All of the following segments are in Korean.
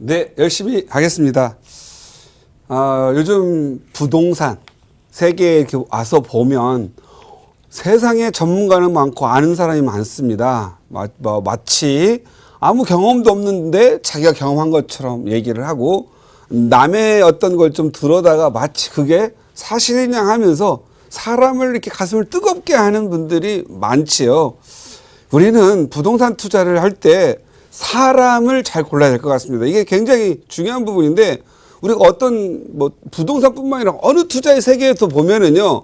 네, 열심히 하겠습니다. 요즘 부동산 세계에 이렇게 와서 보면 세상에 전문가는 많고 아는 사람이 많습니다. 마치 아무 경험도 없는데 자기가 경험한 것처럼 얘기를 하고 남의 어떤 걸 좀 들어다가 마치 그게 사실이냐 하면서 사람을 이렇게 가슴을 뜨겁게 하는 분들이 많지요. 우리는 부동산 투자를 할 때 사람을 잘 골라야 될 것 같습니다. 이게 굉장히 중요한 부분인데 우리가 어떤 부동산뿐만 아니라 어느 투자의 세계에서 보면은요.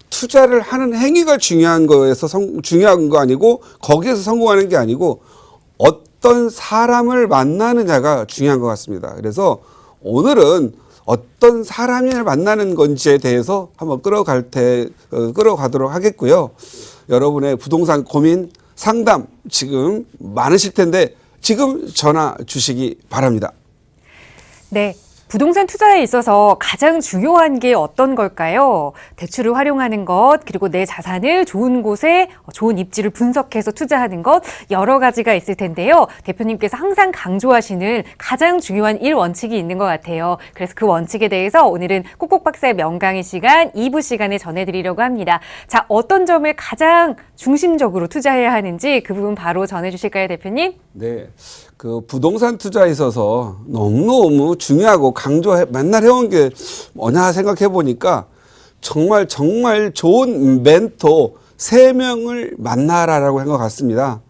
투자를 하는 행위가 중요한 거에서 중요한 거 아니고 거기에서 성공하는 게 아니고 어떤 사람을 만나느냐가 중요한 것 같습니다. 그래서 오늘은 어떤 사람을 만나는 건지에 대해서 한번 끌어가도록 하겠고요. 여러분의 부동산 고민 상담 지금 많으실 텐데 지금 전화 주시기 바랍니다. 네. 부동산 투자에 있어서 가장 중요한 게 어떤 걸까요? 대출을 활용하는 것, 그리고 내 자산을 좋은 곳에 좋은 입지를 분석해서 투자하는 것, 여러 가지가 있을 텐데요. 대표님께서 항상 강조하시는 가장 중요한 1원칙이 있는 것 같아요. 그래서 그 원칙에 대해서 오늘은 꼭꼭박사의 명강의 시간 2부 시간에 전해드리려고 합니다. 자, 어떤 점을 가장 중심적으로 투자해야 하는지 그 부분 바로 전해주실까요, 대표님? 네. 그 부동산 투자에 있어서 너무너무 중요하고 맨날 해온 게 뭐냐 생각해 보니까 정말 좋은 멘토 3명을 만나라라고 한 것 같습니다.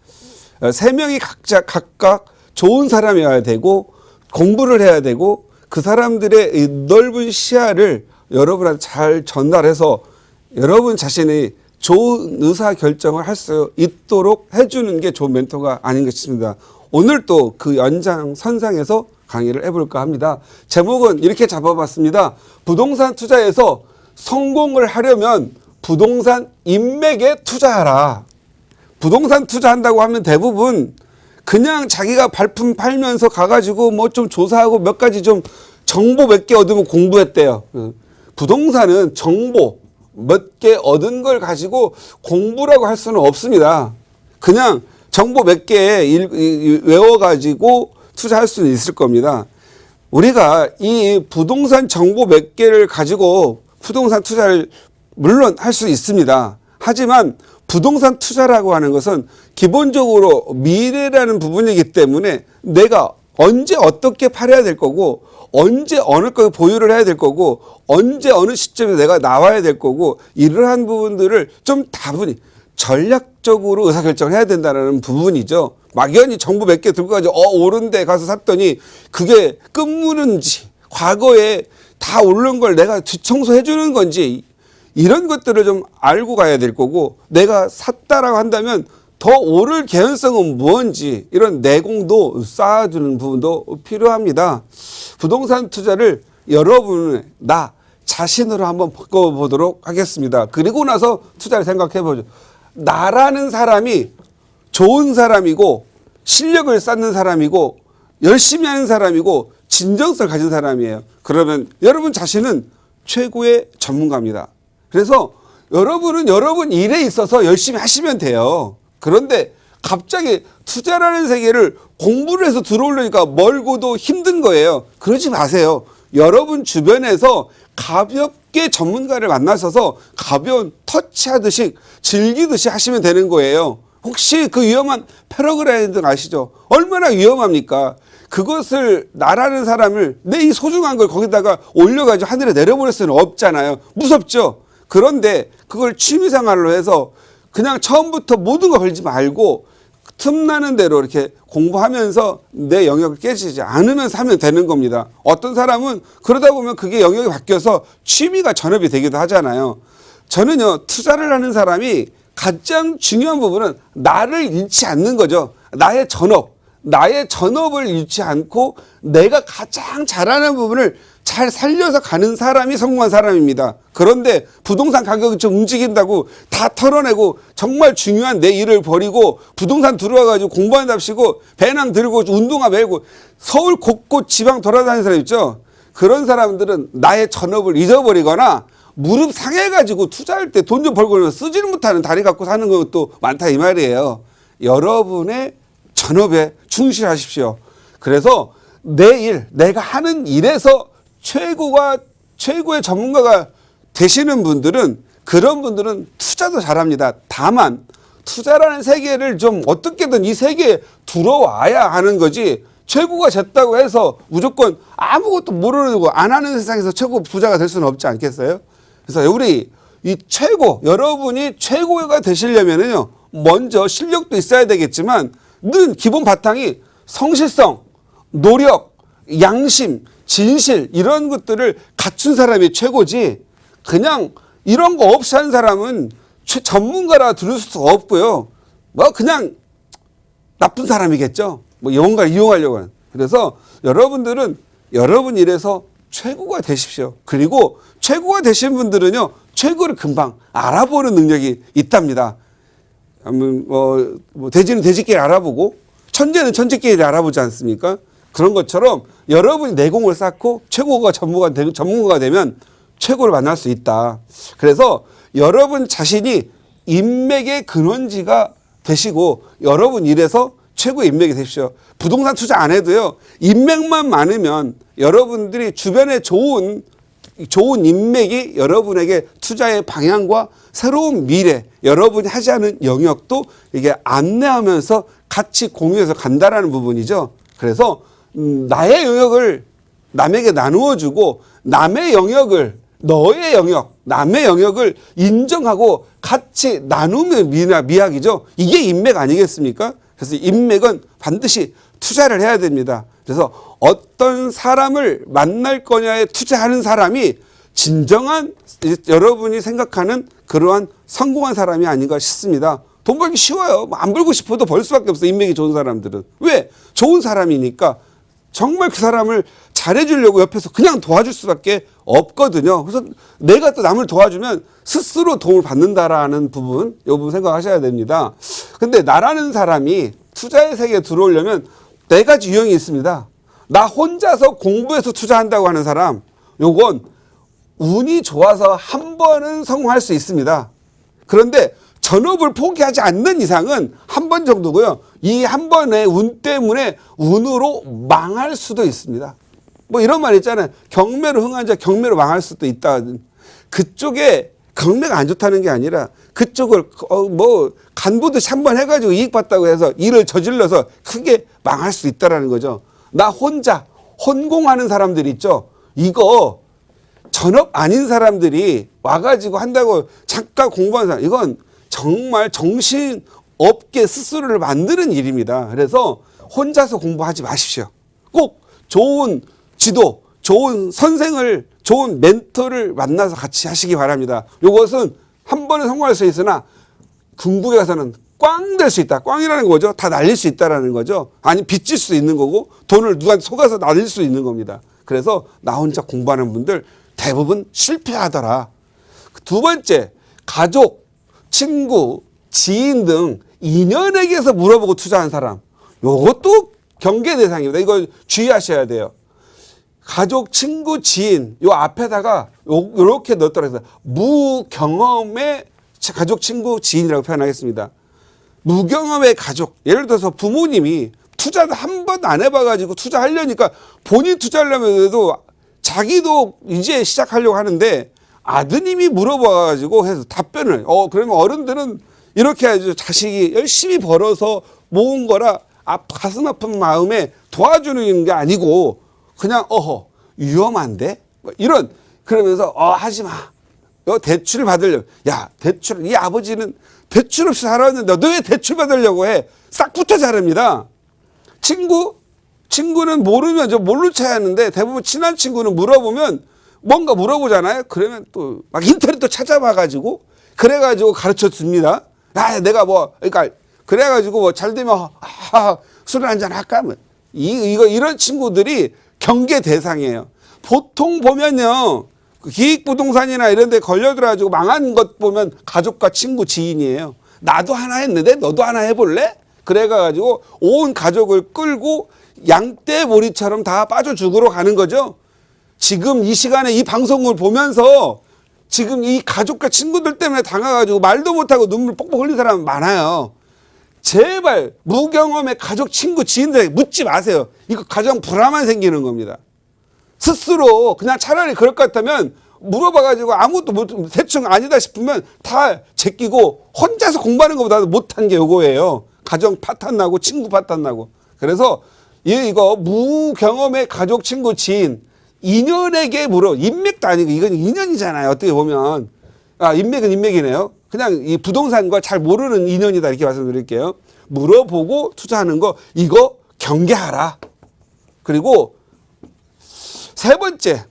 3명이 각각 좋은 사람이어야 되고 공부를 해야 되고 그 사람들의 이 넓은 시야를 여러분한테 잘 전달해서 여러분 자신이 좋은 의사결정을 할 수 있도록 해주는 게 좋은 멘토가 아닌가 싶습니다. 오늘 또 그 연장선상에서 강의를 해볼까 합니다. 제목은 이렇게 잡아봤습니다. 부동산 투자에서 성공을 하려면 부동산 인맥에 투자하라. 부동산 투자한다고 하면 대부분 그냥 자기가 발품 팔면서 가가지고 뭐 좀 조사하고 몇 가지 좀 정보 몇 개 얻으면 공부했대요. 부동산은 정보 몇 개 얻은 걸 가지고 공부라고 할 수는 없습니다. 그냥 정보 몇 개 외워가지고 투자할 수는 있을 겁니다. 우리가 이 부동산 정보 몇 개를 가지고 부동산 투자를 물론 할 수 있습니다. 하지만 부동산 투자라고 하는 것은 기본적으로 미래라는 부분이기 때문에 내가 언제 어떻게 팔아야 될 거고 언제 어느 걸 보유를 해야 될 거고 언제 어느 시점에 내가 나와야 될 거고 이러한 부분들을 좀 다분히 전략적으로 의사결정을 해야 된다는 부분이죠. 막연히 정보 몇 개 들고 가지고 오른 데 가서 샀더니 그게 끝무는지 과거에 다 오른 걸 내가 뒤청소해 주는 건지 이런 것들을 좀 알고 가야 될 거고 내가 샀다라고 한다면 더 오를 개연성은 무언지 이런 내공도 쌓아주는 부분도 필요합니다. 부동산 투자를 여러분의 나 자신으로 한번 바꿔보도록 하겠습니다. 그리고 나서 투자를 생각해보죠. 나라는 사람이 좋은 사람이고 실력을 쌓는 사람이고 열심히 하는 사람이고 진정성을 가진 사람이에요. 그러면 여러분 자신은 최고의 전문가입니다. 그래서 여러분은 여러분 일에 있어서 열심히 하시면 돼요. 그런데 갑자기 투자라는 세계를 공부를 해서 들어오려니까 멀고도 힘든 거예요. 그러지 마세요. 여러분 주변에서 가볍게 전문가를 만나셔서 가벼운 터치하듯이 즐기듯이 하시면 되는 거예요. 혹시 그 위험한 패러글라이딩 아시죠? 얼마나 위험합니까? 그것을 나라는 사람을 내 이 소중한 걸 거기다가 올려가지고 하늘에 내려버릴 수는 없잖아요. 무섭죠? 그런데 그걸 취미생활로 해서 그냥 처음부터 모든 거 걸지 말고 틈나는 대로 이렇게 공부하면서 내 영역을 깨지지 않으면서 하면 되는 겁니다. 어떤 사람은 그러다 보면 그게 영역이 바뀌어서 취미가 전업이 되기도 하잖아요. 저는요, 투자를 하는 사람이 가장 중요한 부분은 나를 잃지 않는 거죠. 나의 전업을 잃지 않고 내가 가장 잘하는 부분을 잘 살려서 가는 사람이 성공한 사람입니다. 그런데 부동산 가격이 좀 움직인다고 다 털어내고 정말 중요한 내 일을 버리고 부동산 들어와가지고 공부한답시고 배낭 들고 운동화 메고 서울 곳곳 지방 돌아다니는 사람 있죠. 그런 사람들은 나의 전업을 잊어버리거나 무릎 상해가지고 투자할 때 돈 좀 벌고 쓰지를 못하는 다리 갖고 사는 것도 많다 이 말이에요. 여러분의 전업에 충실하십시오. 그래서 내 일, 내가 하는 일에서 최고의 전문가가 되시는 분들은, 그런 분들은 투자도 잘합니다. 다만 투자라는 세계를 좀 어떻게든 이 세계에 들어와야 하는 거지, 최고가 됐다고 해서 무조건 아무것도 모르고 안 하는 세상에서 최고 부자가 될 수는 없지 않겠어요? 그래서 우리 이 여러분이 최고가 되시려면은요, 먼저 실력도 있어야 되겠지만 늘 기본 바탕이 성실성, 노력, 양심, 진실, 이런 것들을 갖춘 사람이 최고지, 그냥 이런 거 없이 하는 사람은 전문가라 들을 수 없고요. 뭐 그냥 나쁜 사람이겠죠. 뭐 뭔가를 이용하려고 하는. 그래서 여러분들은 여러분 일에서 최고가 되십시오. 그리고 최고가 되신 분들은요, 최고를 금방 알아보는 능력이 있답니다. 돼지는 돼지끼리 알아보고 천재는 천재끼리 알아보지 않습니까? 그런 것처럼 여러분이 내공을 쌓고 최고가 전문가가 되면 최고를 만날 수 있다. 그래서 여러분 자신이 인맥의 근원지가 되시고 여러분 일에서 최고의 인맥이 되십시오. 부동산 투자 안 해도요, 인맥만 많으면 여러분들이 주변에 좋은 인맥이 여러분에게 투자의 방향과 새로운 미래, 여러분이 하지 않은 영역도 이게 안내하면서 같이 공유해서 간다라는 부분이죠. 그래서 나의 영역을 남에게 나누어주고 남의 영역을 너의 영역, 남의 영역을 인정하고 같이 나누면 미학이죠. 이게 인맥 아니겠습니까? 그래서 인맥은 반드시 투자를 해야 됩니다. 그래서 어떤 사람을 만날 거냐에 투자하는 사람이 진정한 여러분이 생각하는 그러한 성공한 사람이 아닌가 싶습니다. 돈 벌기 쉬워요. 안 벌고 싶어도 벌 수밖에 없어. 인맥이 좋은 사람들은. 왜? 좋은 사람이니까 정말 그 사람을 잘해주려고 옆에서 그냥 도와줄 수밖에 없거든요. 그래서 내가 또 남을 도와주면 스스로 도움을 받는다라는 부분, 이 부분 생각하셔야 됩니다. 근데 나라는 사람이 투자의 세계에 들어오려면 네 가지 유형이 있습니다. 나 혼자서 공부해서 투자한다고 하는 사람, 요건 운이 좋아서 한 번은 성공할 수 있습니다. 그런데 전업을 포기하지 않는 이상은 한 번 정도고요. 이 한 번의 운 때문에 운으로 망할 수도 있습니다. 뭐 이런 말 있잖아요. 경매로 흥한 자 경매로 망할 수도 있다. 그쪽에 경매가 안 좋다는 게 아니라 그쪽을 간보듯이 한 번 해가지고 이익 봤다고 해서 일을 저질러서 크게 망할 수 있다라는 거죠. 나 혼자 혼공하는 사람들 있죠. 이거 전업 아닌 사람들이 와가지고 한다고 잠깐 공부하는 사람, 이건 정말 정신 없게 스스로를 만드는 일입니다. 그래서 혼자서 공부하지 마십시오. 꼭 좋은 지도, 좋은 선생을, 좋은 멘토를 만나서 같이 하시기 바랍니다. 이것은 한 번에 성공할 수 있으나 궁극에 가서는 꽝 될 수 있다. 꽝이라는 거죠. 다 날릴 수 있다라는 거죠. 아니 빚질 수 있는 거고 돈을 누구한테 속아서 날릴 수 있는 겁니다. 그래서 나 혼자 공부하는 분들 대부분 실패하더라. 두 번째, 가족, 친구, 지인 등 인연에게서 물어보고 투자한 사람. 요것도 경계 대상입니다. 이거 주의하셔야 돼요. 가족, 친구, 지인, 요 앞에다가 요렇게 넣었더라 해서 무경험의 가족, 친구, 지인이라고 표현하겠습니다. 무경험의 가족. 예를 들어서 부모님이 투자도 한 번도 안 해봐가지고 투자하려니까 본인 투자하려면 해도 자기도 이제 시작하려고 하는데 아드님이 물어봐가지고 해서 답변을, 그러면 어른들은 이렇게 해야죠. 자식이 열심히 벌어서 모은 거라 가슴 아픈 마음에 도와주는 게 아니고 그냥 위험한데? 이런, 그러면서 하지 마. 너 대출을 받으려면, 야, 이 아버지는 대출 없이 살았는데 너 왜 대출 받으려고 해? 싹 붙어 자릅니다. 친구는 모르면 모른 체 하는데 대부분 친한 친구는 물어보면 뭔가 물어보잖아요. 그러면 또 막 인터넷도 찾아봐가지고 그래가지고 가르쳐 줍니다. 내가 그러니까 그래가지고 잘 되면 술을 한잔 할까? 이런 친구들이 경계 대상이에요. 보통 보면요, 기익부동산이나 이런 데 걸려들어가지고 망한 것 보면 가족과 친구, 지인이에요. 나도 하나 했는데 너도 하나 해볼래? 그래가지고 온 가족을 끌고 양떼머리처럼 다 빠져 죽으러 가는 거죠. 지금 이 시간에 이 방송을 보면서 지금 이 가족과 친구들 때문에 당해가지고 말도 못하고 눈물 뻑뻑 흘린 사람 많아요. 제발 무경험의 가족, 친구, 지인들에게 묻지 마세요. 이거 가정 불화만 생기는 겁니다. 스스로 그냥 차라리 그럴 것 같다면 물어봐가지고 아무것도 대충 아니다 싶으면 다 제끼고 혼자서 공부하는 것보다 못한 게 요거예요. 가정 파탄 나고 친구 파탄 나고. 그래서 이거 무경험의 가족, 친구, 지인, 인연에게 인맥도 아니고 이건 인연이잖아요. 어떻게 보면. 인맥은 인맥이네요. 그냥 이 부동산과 잘 모르는 인연이다 이렇게 말씀드릴게요. 물어보고 투자하는 거 이거 경계하라. 그리고 세 번째,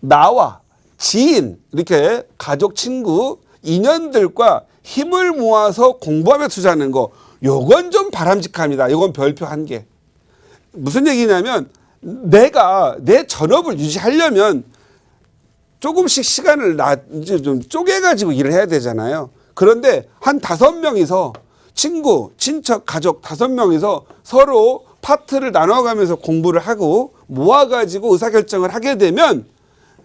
나와 지인, 이렇게 가족, 친구, 인연들과 힘을 모아서 공부하며 투자하는 거, 요건 좀 바람직합니다. 요건 별표 1개. 무슨 얘기냐면, 내가 내 전업을 유지하려면 조금씩 시간을 이제 좀 쪼개가지고 일을 해야 되잖아요. 그런데 한 5명이서 친구, 친척, 가족 5명이서 서로 파트를 나눠가면서 공부를 하고 모아가지고 의사결정을 하게 되면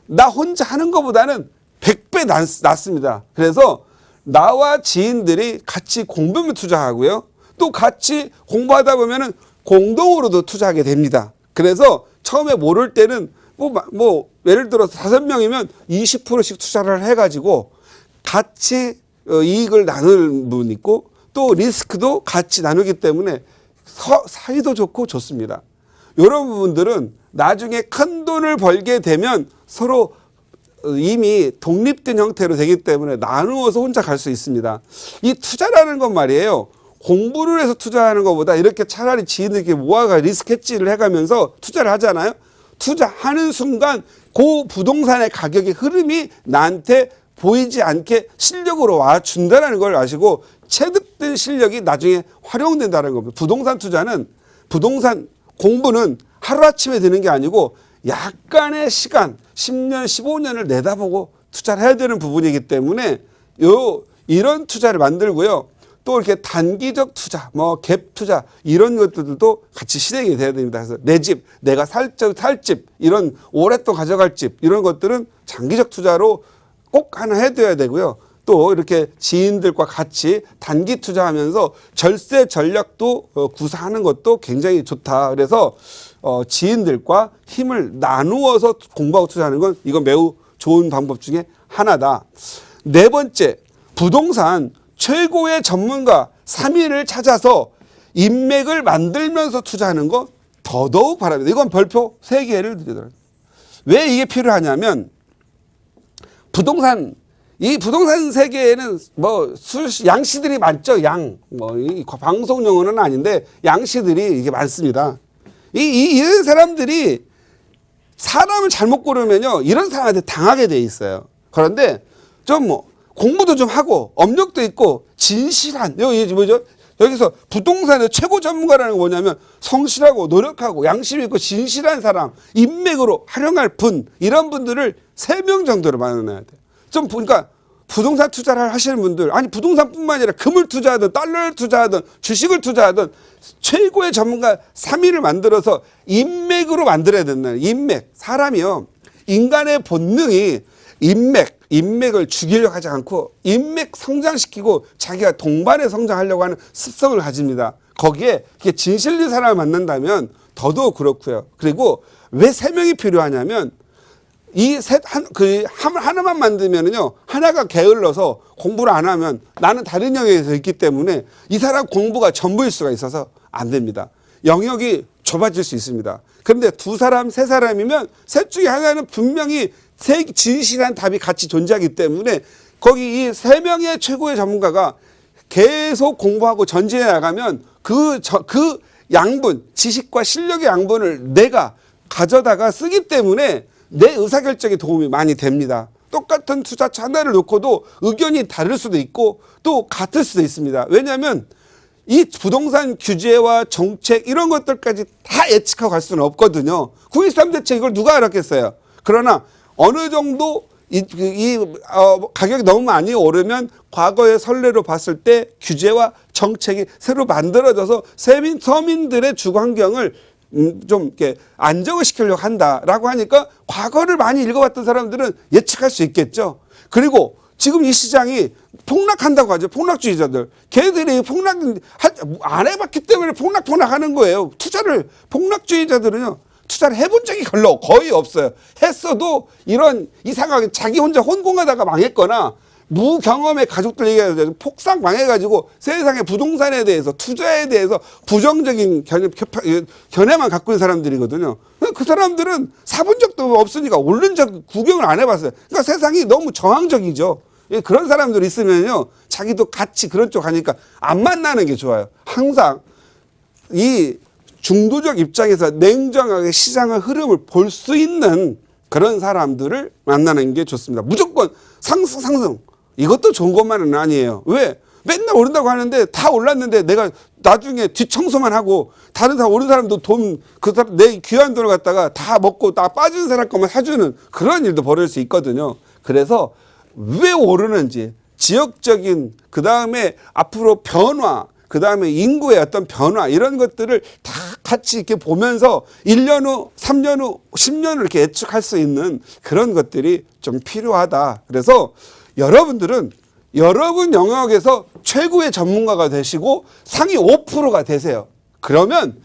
나 혼자 하는 것보다는 100배 낫습니다. 그래서 나와 지인들이 같이 공부하면 투자하고요. 또 같이 공부하다 보면은 공동으로도 투자하게 됩니다. 그래서 처음에 모를 때는 예를 들어서 5명이면 20%씩 투자를 해가지고 같이 이익을 나눌 분 있고 또 리스크도 같이 나누기 때문에 사이도 좋고 좋습니다. 이런 부분들은 나중에 큰 돈을 벌게 되면 서로 이미 독립된 형태로 되기 때문에 나누어서 혼자 갈 수 있습니다. 이 투자라는 건 말이에요. 공부를 해서 투자하는 것보다 이렇게 차라리 지인들끼리 모아가 리스크 해지를 해가면서 투자를 하잖아요. 투자하는 순간 그 부동산의 가격의 흐름이 나한테 보이지 않게 실력으로 와준다는 걸 아시고 체득된 실력이 나중에 활용된다는 겁니다. 부동산 투자는 부동산 공부는 하루아침에 되는 게 아니고 약간의 시간 10년 15년을 내다보고 투자를 해야 되는 부분이기 때문에 이런 투자를 만들고요. 또 이렇게 단기적 투자, 갭 투자 이런 것들도 같이 실행이 돼야 됩니다. 그래서 내 집, 내가 살 집, 이런 오랫동안 가져갈 집 이런 것들은 장기적 투자로 꼭 하나 해둬야 되고요. 또 이렇게 지인들과 같이 단기 투자하면서 절세 전략도 구사하는 것도 굉장히 좋다. 그래서 지인들과 힘을 나누어서 공부하고 투자하는 건 이건 매우 좋은 방법 중에 하나다. 네 번째, 부동산 최고의 전문가 3인을 찾아서 인맥을 만들면서 투자하는 거 더더욱 바랍니다. 이건 별표 3개를 드리더라고요. 왜 이게 필요하냐면 이 부동산 세계에는 양씨들이 많죠. 이 방송 용어는 아닌데 양씨들이 이게 많습니다. 이런 사람들이 사람을 잘못 고르면요. 이런 사람한테 당하게 돼 있어요. 그런데 좀 공부도 좀 하고 업력도 있고 진실한 여기서 부동산의 최고 전문가라는 게 뭐냐면 성실하고 노력하고 양심이 있고 진실한 사람, 인맥으로 활용할 분 이런 분들을 3명 정도로 만나야 돼요. 좀 보니까 부동산 투자를 하시는 분들 아니 부동산뿐만 아니라 금을 투자하든 달러를 투자하든 주식을 투자하든 최고의 전문가 3인을 만들어서 인맥으로 만들어야 된다는 인맥. 사람이요. 인간의 본능이 인맥을 죽이려고 하지 않고 인맥 성장시키고 자기가 동반에 성장하려고 하는 습성을 가집니다. 거기에 진실된 사람을 만난다면 더더욱 그렇고요. 그리고 왜 3명이 필요하냐면 하나만 만들면은요, 하나가 게을러서 공부를 안 하면 나는 다른 영역에서 있기 때문에 이 사람 공부가 전부일 수가 있어서 안 됩니다. 영역이 좁아질 수 있습니다. 그런데 2사람, 3사람이면 셋 중에 하나는 분명히 진실한 답이 같이 존재하기 때문에 거기 이 3명의 최고의 전문가가 계속 공부하고 전진해 나가면 그 양분, 지식과 실력의 양분을 내가 가져다가 쓰기 때문에 내 의사결정에 도움이 많이 됩니다. 똑같은 투자처 하나를 놓고도 의견이 다를 수도 있고 또 같을 수도 있습니다. 왜냐하면 이 부동산 규제와 정책 이런 것들까지 다 예측하고 갈 수는 없거든요. 9.13 대책 이걸 누가 알았겠어요. 그러나 어느 정도 가격이 너무 많이 오르면 과거의 선례로 봤을 때 규제와 정책이 새로 만들어져서 서민들의 주거 환경을 좀 이렇게 안정을 시키려고 한다라고 하니까 과거를 많이 읽어봤던 사람들은 예측할 수 있겠죠. 그리고 지금 이 시장이 폭락한다고 하죠. 폭락주의자들. 걔들이 안 해봤기 때문에 폭락하는 거예요. 폭락주의자들은요. 투자를 해본 적이 거의 없어요. 했어도 이런 이상하게 자기 혼자 혼공하다가 망했거나 무경험의 가족들 얘기하죠. 폭삭 망해가지고 세상의 부동산에 대해서 투자에 대해서 부정적인 견해만 갖고 있는 사람들이거든요. 그 사람들은 사본 적도 없으니까 오른 적 구경을 안 해봤어요. 그러니까 세상이 너무 저항적이죠. 그런 사람들 있으면요. 자기도 같이 그런 쪽 가니까 안 만나는 게 좋아요. 항상 이 중도적 입장에서 냉정하게 시장의 흐름을 볼 수 있는 그런 사람들을 만나는 게 좋습니다. 무조건 상승. 이것도 좋은 것만은 아니에요. 왜? 맨날 오른다고 하는데 다 올랐는데 내가 나중에 뒷청소만 하고 다른 사람 오른 사람도 내 귀한 돈을 갖다가 다 먹고 다 빠진 사람 것만 사주는 그런 일도 벌어질 수 있거든요. 그래서 왜 오르는지 지역적인 그다음에 앞으로 변화 그다음에 인구의 어떤 변화 이런 것들을 다 같이 이렇게 보면서 1년 후, 3년 후, 10년 후 이렇게 예측할 수 있는 그런 것들이 좀 필요하다. 그래서 여러분들은 여러분 영역에서 최고의 전문가가 되시고 상위 5%가 되세요. 그러면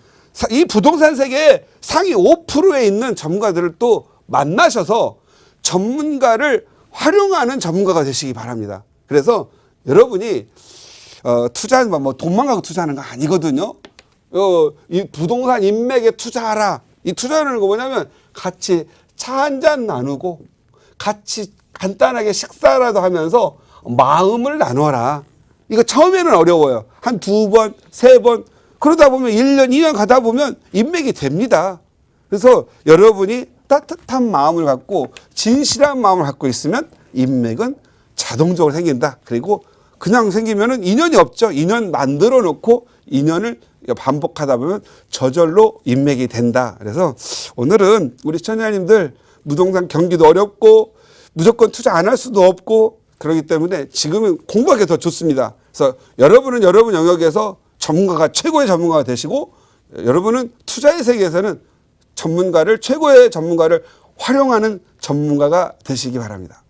이 부동산 세계에 상위 5%에 있는 전문가들을 또 만나셔서 전문가를 활용하는 전문가가 되시기 바랍니다. 그래서 여러분이 투자하는 뭐 돈만 갖고 투자하는 거 아니거든요. 이 부동산 인맥에 투자하라. 이 투자하는 거 뭐냐면 같이 차 한 잔 나누고 같이 간단하게 식사라도 하면서 마음을 나눠라. 이거 처음에는 어려워요. 한 2번, 3번 그러다 보면 1년, 2년 가다 보면 인맥이 됩니다. 그래서 여러분이 따뜻한 마음을 갖고 진실한 마음을 갖고 있으면 인맥은 자동적으로 생긴다. 그리고 그냥 생기면은 인연이 없죠. 인연 만들어 놓고 인연을 반복하다 보면 저절로 인맥이 된다. 그래서 오늘은 우리 시청자님들 부동산 경기도 어렵고 무조건 투자 안 할 수도 없고 그렇기 때문에 지금은 공부하기 더 좋습니다. 그래서 여러분은 여러분 영역에서 최고의 전문가가 되시고 여러분은 투자의 세계에서는 최고의 전문가를 활용하는 전문가가 되시기 바랍니다.